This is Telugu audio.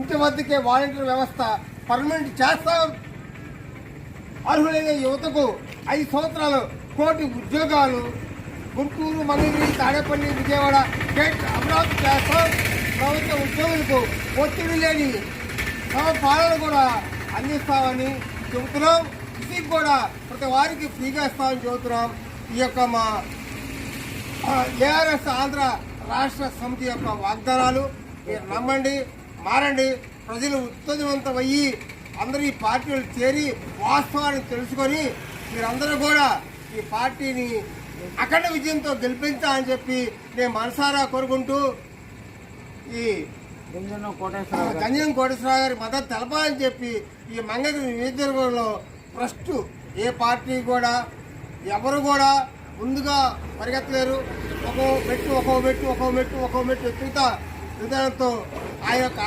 ఇంటి వద్దకే వాలంటీర్ వ్యవస్థ పర్మనెంట్ చేస్తాం. అర్హులైన యువతకు 5 సంవత్సరాలు 1 కోటి ఉద్యోగాలు గుంటూరు, మంగళగిరి, తాడేపల్లి, విజయవాడ, గేట్ అమరావతి చేస్తాం. ప్రభుత్వ ఉద్యోగులకు ఒత్తిడి లేని పాలన కూడా అందిస్తామని చెబుతున్నాం. ఇది కూడా ప్రతి వారికి ఫ్రీగా ఇస్తామని చెబుతున్నాం. ఈ యొక్క మా ఏఆర్ఎస్ ఆంధ్ర రాష్ట్ర సమితి యొక్క వాగ్దానాలు మీరు నమ్మండి, మారండి. ప్రజలు ఉత్తేజవంతమయ్యి అందరూ ఈ పార్టీలు చేరి వాస్తవాన్ని తెలుసుకొని మీరందరూ కూడా ఈ పార్టీని అఖండ విజయంతో గెలిపించాలని చెప్పి నేను మనసారా కోరుకుంటూ ఈ గంజం కోటేశ్వరరావు గారి మద్దతు తెలపాలని చెప్పి ఈ మంగళగిరి నియోజకవర్గంలో ఫస్ట్ ఏ పార్టీ కూడా ఎవరు కూడా ముందుగా పరిగెత్తలేరు. ఒక్కో మెట్టు ఎక్కుతా విధానంతో ఆ యొక్క